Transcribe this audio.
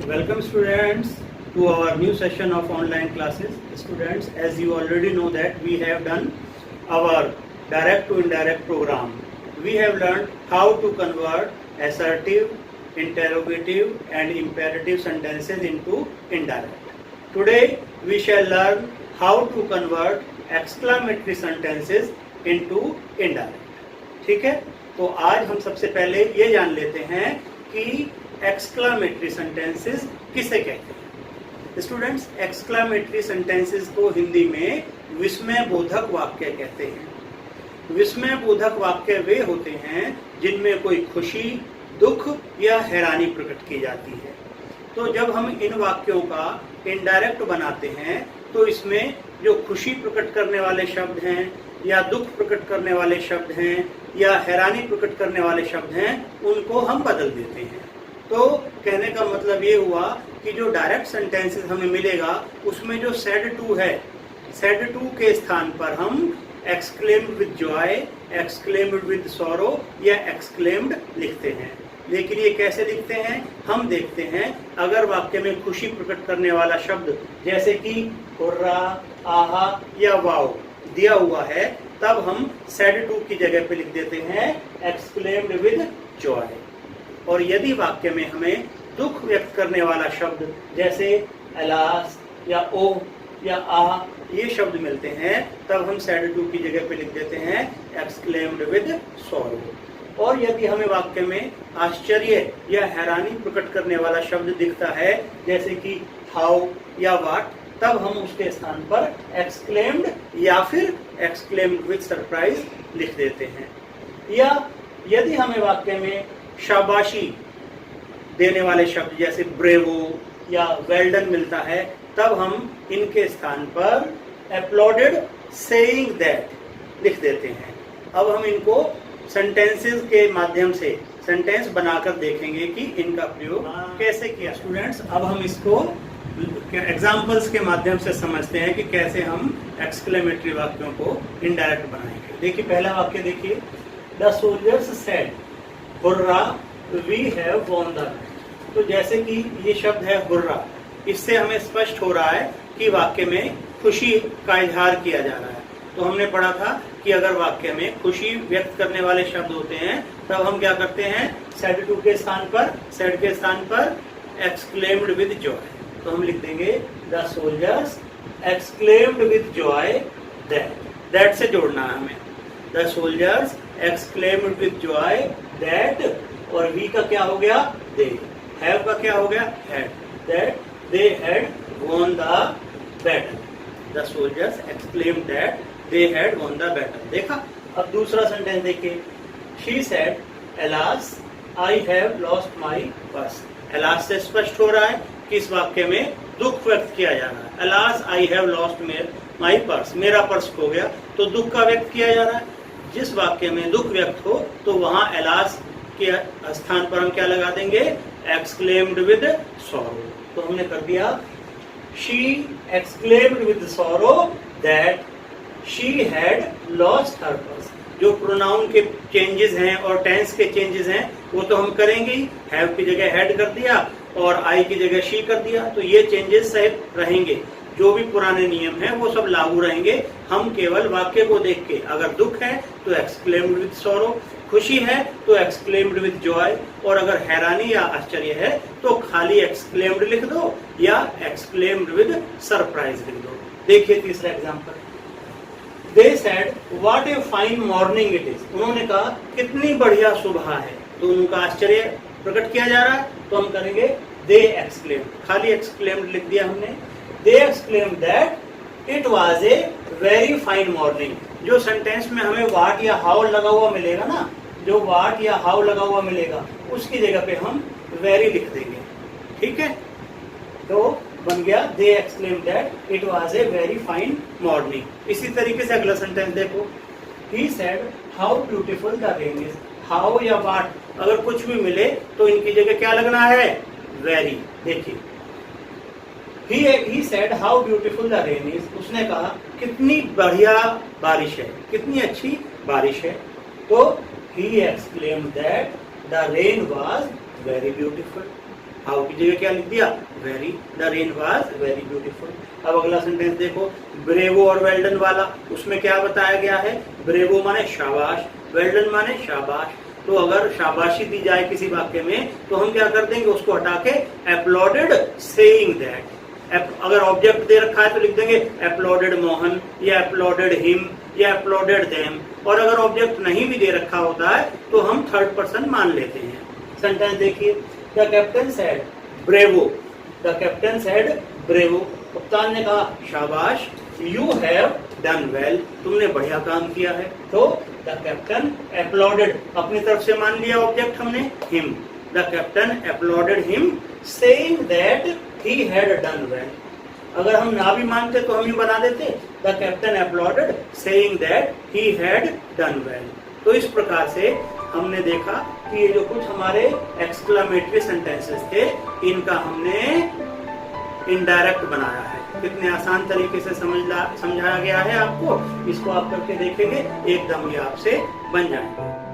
Welcome students to our new session of online classes. Students, as you already know that we have done our direct to indirect program. We have learned how to convert assertive, interrogative and imperative sentences into indirect. Today we shall learn how to convert exclamatory sentences into indirect. ठीक है, तो आज हम सबसे पहले ये जान लेते हैं कि एक्सक्लामेटरी सेंटेंसेस किसे कहते हैं। स्टूडेंट्स, एक्सक्लामेटरी सेंटेंसेस को हिंदी में विस्मय बोधक वाक्य कहते हैं। विस्मय बोधक वाक्य वे होते हैं जिनमें कोई खुशी, दुख या हैरानी प्रकट की जाती है। तो जब हम इन वाक्यों का इनडायरेक्ट बनाते हैं तो इसमें जो खुशी प्रकट करने वाले शब्द हैं या दुख प्रकट करने वाले शब्द हैं या हैरानी प्रकट करने वाले शब्द हैं उनको हम बदल देते हैं। तो कहने का मतलब ये हुआ कि जो डायरेक्ट सेंटेंसेस हमें मिलेगा उसमें जो सेड टू है, सेड टू के स्थान पर हम exclaimed with Joy, exclaimed with sorrow या एक्सक्लेम्ड लिखते हैं। लेकिन ये कैसे लिखते हैं हम देखते हैं। अगर वाक्य में खुशी प्रकट करने वाला शब्द जैसे कि हुर्रा, आहा या वाओ दिया हुआ है तब हम सेड टू की जगह पे लिख देते हैं एक्सक्लेम्ड विद जॉय। और यदि वाक्य में हमें दुख व्यक्त करने वाला शब्द जैसे अलास या ओह या आह ये शब्द मिलते हैं तब हम सेड टू की जगह पे लिख देते हैं एक्सक्लेम्ड विद सॉरो। और यदि हमें वाक्य में आश्चर्य या हैरानी प्रकट करने वाला शब्द दिखता है जैसे कि हाउ या वाट तब हम उसके स्थान पर एक्सक्लेम्ड या फिर एक्सक्लेम्ड विद सरप्राइज लिख देते हैं। या यदि हमें वाक्य में शाबाशी देने वाले शब्द जैसे ब्रेवो या वेल्डन मिलता है तब हम इनके स्थान पर अपलॉडेड सेइंग दैट लिख देते हैं। अब हम इनको सेंटेंसेस के माध्यम से सेंटेंस बनाकर देखेंगे कि इनका प्रयोग कैसे किया। स्टूडेंट्स, अब हम इसको एग्जाम्पल्स के माध्यम से समझते हैं कि कैसे हम एक्सक्लेमेटरी वाक्यों को इनडायरेक्ट बनाएंगे। देखिए पहला वाक्य देखिए, the soldiers said hurrah we have won the battle. तो जैसे कि ये शब्द है हुर्रा, इससे हमें स्पष्ट हो रहा है कि वाक्य में खुशी का इजहार किया जा रहा है। तो हमने पढ़ा था कि अगर वाक्य में खुशी व्यक्त करने वाले शब्द होते हैं तब हम क्या करते हैं सेड टू के स्थान पर, सेड के स्थान पर एक्सक्लेम्ड विद जॉय। तो हम लिख देंगे the soldiers exclaimed with Joy that, that से जोड़ना है हमें। The soldiers exclaimed with Joy that, और वी का क्या हो गया दे, हैव का क्या हो गया had, that they had von the battle. The soldiers exclaimed that they had von the battle. देखा। अब दूसरा सेंटेंस देखिए, she said alas I have lost my purse. Alas से स्पष्ट हो रहा है कि इस वाक्य में दुख व्यक्त किया जा रहा है। Alas I have lost my purse, मेरा पर्स खो गया, तो दुख का व्यक्त किया जा रहा है। जिस वाक्य में दुख व्यक्त हो तो वहां अलास के स्थान पर हम क्या लगा देंगे एक्सक्लेम्ड विद सॉरो। तो हमने कर दिया she exclaimed with sorrow that she had lost her purse. जो प्रोनाउन के चेंजेस हैं और टेंस के चेंजेस हैं वो तो हम करेंगे ही। हैव की जगह हैड कर दिया और आई की जगह शी कर दिया, तो ये चेंजेस सही रहेंगे। जो भी पुराने नियम हैं वो सब लागू रहेंगे। हम केवल वाक्य को देख के, अगर दुख है तो एक्सक्लेम्ड विद सॉरो, खुशी है तो एक्सक्लेम्ड विद जॉय, और अगर हैरानी या आश्चर्य है तो खाली एक्सक्लेम्ड लिख दो या एक्सक्लेम्ड विद सरप्राइज लिख दो। देखिए तीसरा example, they said what a fine morning it is. उन्होंने कहा कितनी बढ़िया सुबह है, तो उनका आश्चर्य प्रकट किया जा रहा है तो हम करेंगे दे एक्सक्लेम्ड, खाली एक्सक्लेम्ड लिख दिया हमने। They exclaimed that it was a very fine morning. जो सेंटेंस में हमें वाट या हाउ लगा हुआ मिलेगा ना, जो वाट या हाउ लगा हुआ मिलेगा उसकी जगह पे हम वेरी लिख देंगे। ठीक है, तो बन गया they exclaimed that it was a very fine morning. इसी तरीके से अगला सेंटेंस देखो, he said how beautiful the rain is. How या वाट अगर कुछ भी मिले तो इनकी जगह क्या लगना है वेरी। देखिए he said how beautiful the rain is। उसने कहा कितनी बढ़िया बारिश है, कितनी अच्छी बारिश है। तो he exclaimed that the rain was very beautiful। How की जगह क्या लिख दिया, very, the rain was very beautiful. अब अगला सेंटेंस देखो, ब्रेवो और वेल डन वाला, उसमें क्या बताया गया है, ब्रेवो माने शाबाश, वेल डन माने शाबाश। तो अगर शाबाशी दी जाए किसी वाक्य में तो हम क्या कर देंगे, उसको हटा के अपलॉडेड सेइंग दैट। अगर ऑब्जेक्ट दे रखा है तो लिख देंगे अपलॉडेड मोहन या अपलॉडेड हिम या अपलॉडेड देम। और अगर ऑब्जेक्ट नहीं भी दे रखा होता है तो हम थर्ड पर्सन मान लेते हैं। सेंटेंस देखिए, the captain said bravo, the captain said bravo, कप्तान ने कहा शाबाश, यू हैव डन वेल, तुमने बढ़िया काम किया है। तो द कैप्टन अपलॉडेड, अपनी तरफ से मान लिया ऑब्जेक्ट हमने him, the captain uploaded him saying that he had done well। अगर हम ना भी मानते तो हम ही बना देते, the captain uploaded saying that he had done well। तो इस प्रकार से हमने देखा कि ये जो कुछ हमारे एक्सक्लेमेटरी सेंटेंसेस थे इनका हमने इनडायरेक्ट बनाया है। कितने आसान तरीके से समझाया गया है आपको, इसको आप करके देखेंगे एकदम ये आपसे बन जाएंगे।